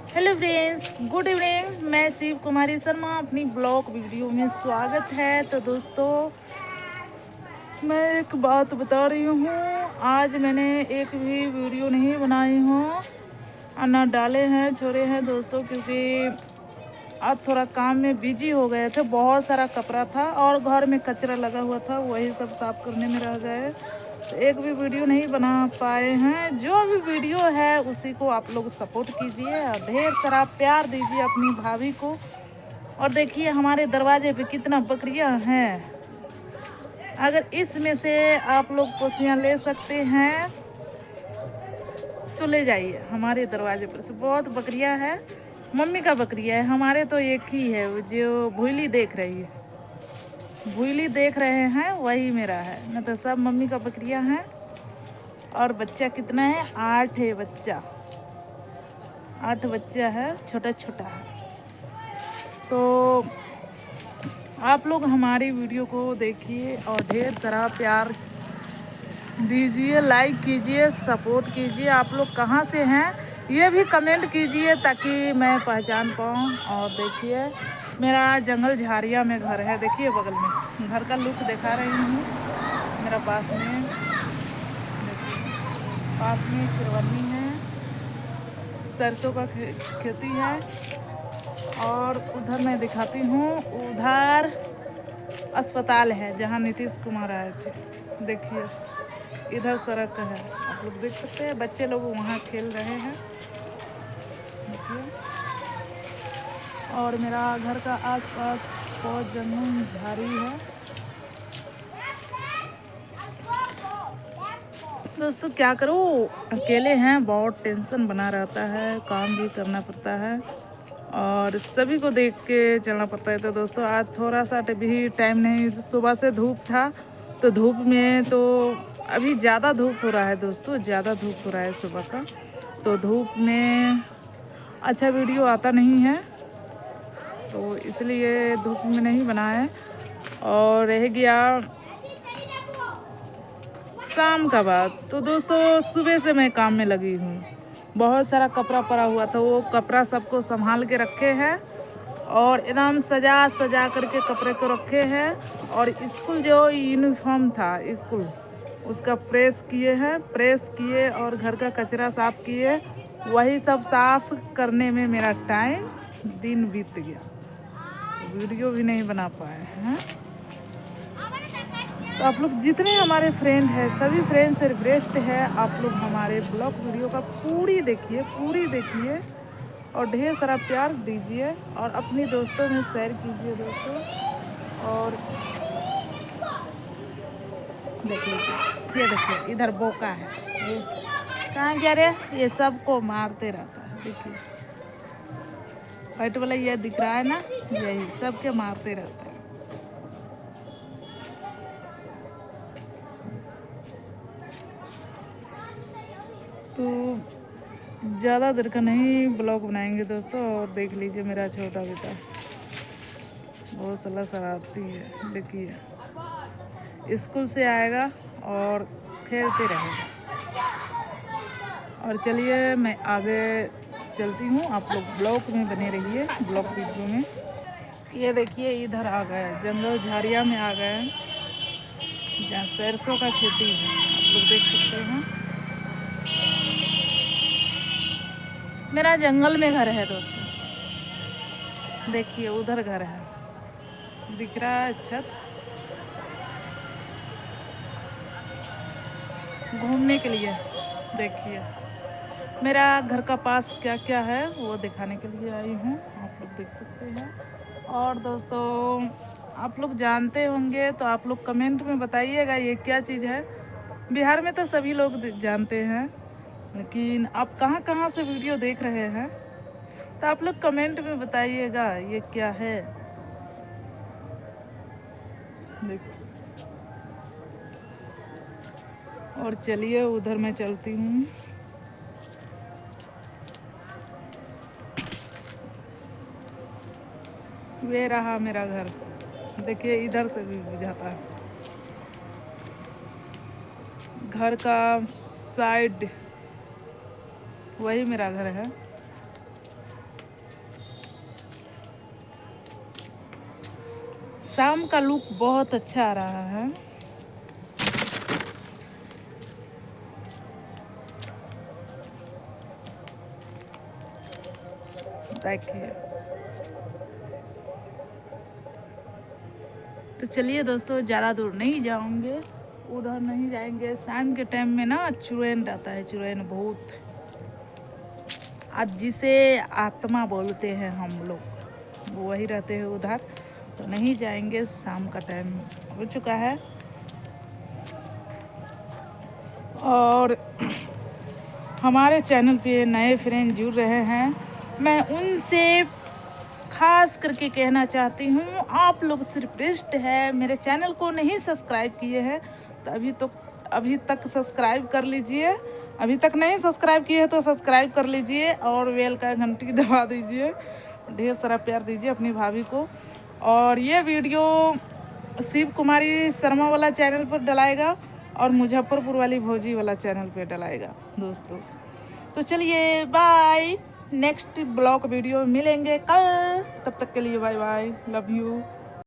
Hello friends, good evening. मैं शिव कुमारी शर्मा, अपनी blog video में स्वागत है। तो दोस्तों, मैं एक बात बता रही हूँ। आज मैंने एक भी वीडियो नहीं बनाई हूँ और ना डाले हैं छोड़े हैं दोस्तों, क्योंकि आज थोड़ा काम में बिजी हो गए थे। बहुत सारा कपड़ा था और घर में कचरा लगा हुआ था, वही सब साफ करने में रह गए। तो एक भी वीडियो नहीं बना पाए हैं। जो भी वीडियो है उसी को आप लोग सपोर्ट कीजिए और ढेर सारा प्यार दीजिए अपनी भाभी को। और देखिए हमारे दरवाजे पे कितना बकरियां हैं। अगर इसमें से आप लोग पोसियां ले सकते हैं तो ले जाइए। हमारे दरवाजे पर से बहुत बकरियां है। मम्मी का बकरिया है, हमारे तो एक ही है जो भूली देख रही है। भूली देख रहे हैं वही मेरा है, न तो सब मम्मी का बकरियां हैं। और बच्चा कितना है? 8 है बच्चा। 8 बच्चा है, छोटा छोटा है। तो आप लोग हमारी वीडियो को देखिए और ढेर सारा प्यार दीजिए, लाइक कीजिए, सपोर्ट कीजिए। आप लोग कहाँ से हैं ये भी कमेंट कीजिए ताकि मैं पहचान पाऊँ। और देखिए मेरा जंगल झाड़िया में घर है। देखिए बगल में घर का लुक दिखा रही हूँ। मेरा पास में देखिए, पास में फिरवनी है, सरसों का खेती है। और उधर मैं दिखाती हूँ, उधर अस्पताल है जहाँ नीतीश कुमार आए थे। देखिए इधर सड़क है, आप लोग देख सकते हैं। बच्चे लोग वहाँ खेल रहे हैं, देखिए। और मेरा घर का आसपास बहुत जंगल झाड़ी है। दोस्तों क्या करूँ, अकेले हैं, बहुत टेंशन बना रहता है, काम भी करना पड़ता है और सभी को देख के चलना पड़ता है। तो दोस्तों आज थोड़ा सा भी टाइम नहीं, सुबह से धूप था तो धूप में तो अभी ज़्यादा धूप हो रहा है दोस्तों, ज़्यादा धूप हो रहा है सुबह का। तो धूप में अच्छा वीडियो आता नहीं है, तो इसलिए धूप में नहीं बनाया। और रह गया शाम का बात, तो दोस्तों सुबह से मैं काम में लगी हूँ। बहुत सारा कपड़ा पड़ा हुआ था, वो कपड़ा सबको संभाल के रखे हैं और एकदम सजा सजा करके कपड़े को रखे हैं। और स्कूल जो यूनिफॉर्म था स्कूल, उसका प्रेस किए हैं, प्रेस किए और घर का कचरा साफ किए। वही सब साफ करने में मेरा टाइम दिन बीत गया, वीडियो भी नहीं बना पाए हैं। तो आप लोग जितने हमारे फ्रेंड हैं, सभी फ्रेंड से रिक्वेस्ट है, आप लोग हमारे ब्लॉग वीडियो का पूरी देखिए और ढेर सारा प्यार दीजिए और अपनी दोस्तों में शेयर कीजिए दोस्तों। और देख लीजिए, ये देखिए इधर बोका है, ये कहाँ गया रे? ये सबको मारते रहता है। देखिए व्हाइट वाला ये दिख रहा है ना, यही सबके मारते रहता है। तो ज़्यादा देर का नहीं ब्लॉग बनाएंगे दोस्तों। और देख लीजिए मेरा छोटा बेटा बहुत साला शरारती है। देखिए स्कूल से आएगा और खेलते रहेगा। और चलिए मैं आगे चलती हूँ, आप लोग ब्लॉग में बने रहिए, ब्लॉग वीडियो में। ये देखिए इधर आ गए, जंगल झाड़िया में आ गए, जहाँ सरसों का खेती है, आप लोग देख सकते हैं। मेरा जंगल में घर है दोस्तों, देखिए उधर घर है, दिख रहा है छत। घूमने के लिए देखिए मेरा घर का पास क्या क्या है वो दिखाने के लिए आई हूँ, आप लोग देख सकते हैं। और दोस्तों आप लोग जानते होंगे तो आप लोग कमेंट में बताइएगा ये क्या चीज़ है। बिहार में तो सभी लोग जानते हैं, लेकिन आप कहाँ कहाँ से वीडियो देख रहे हैं तो आप लोग कमेंट में बताइएगा ये क्या है। देखो, और चलिए उधर मैं चलती हूँ। वे रहा मेरा घर, देखिए इधर से भी बुझाता है। घर का साइड वही मेरा घर है। शाम का लुक बहुत अच्छा आ रहा है। देखिए, तो चलिए दोस्तों, ज़्यादा दूर नहीं जाऊंगे, उधर नहीं जाएंगे। शाम के टाइम में ना चुड़ैल रहता है, चुड़ैल बहुत, आज जिसे आत्मा बोलते हैं हम लोग, वो वही रहते हैं उधर, तो नहीं जाएंगे। शाम का टाइम हो चुका है। और हमारे चैनल पे नए फ्रेंड जुड़ रहे हैं, मैं उनसे खास करके कहना चाहती हूँ, आप लोग से रिक्वेस्ट है, मेरे चैनल को नहीं सब्सक्राइब किए हैं तो अभी तक सब्सक्राइब कर लीजिए। अभी तक नहीं सब्सक्राइब किए हैं तो सब्सक्राइब कर लीजिए और बेल का घंटी दबा दीजिए। ढेर सारा प्यार दीजिए अपनी भाभी को। और ये वीडियो शिव कुमारी शर्मा वाला चैनल पर डलाएगा और मुजफ्फरपुर वाली भौजी वाला चैनल पर डलाएगा दोस्तों। तो चलिए बाय, नेक्स्ट ब्लॉग वीडियो में मिलेंगे कल, तब तक के लिए बाय बाय, लव यू।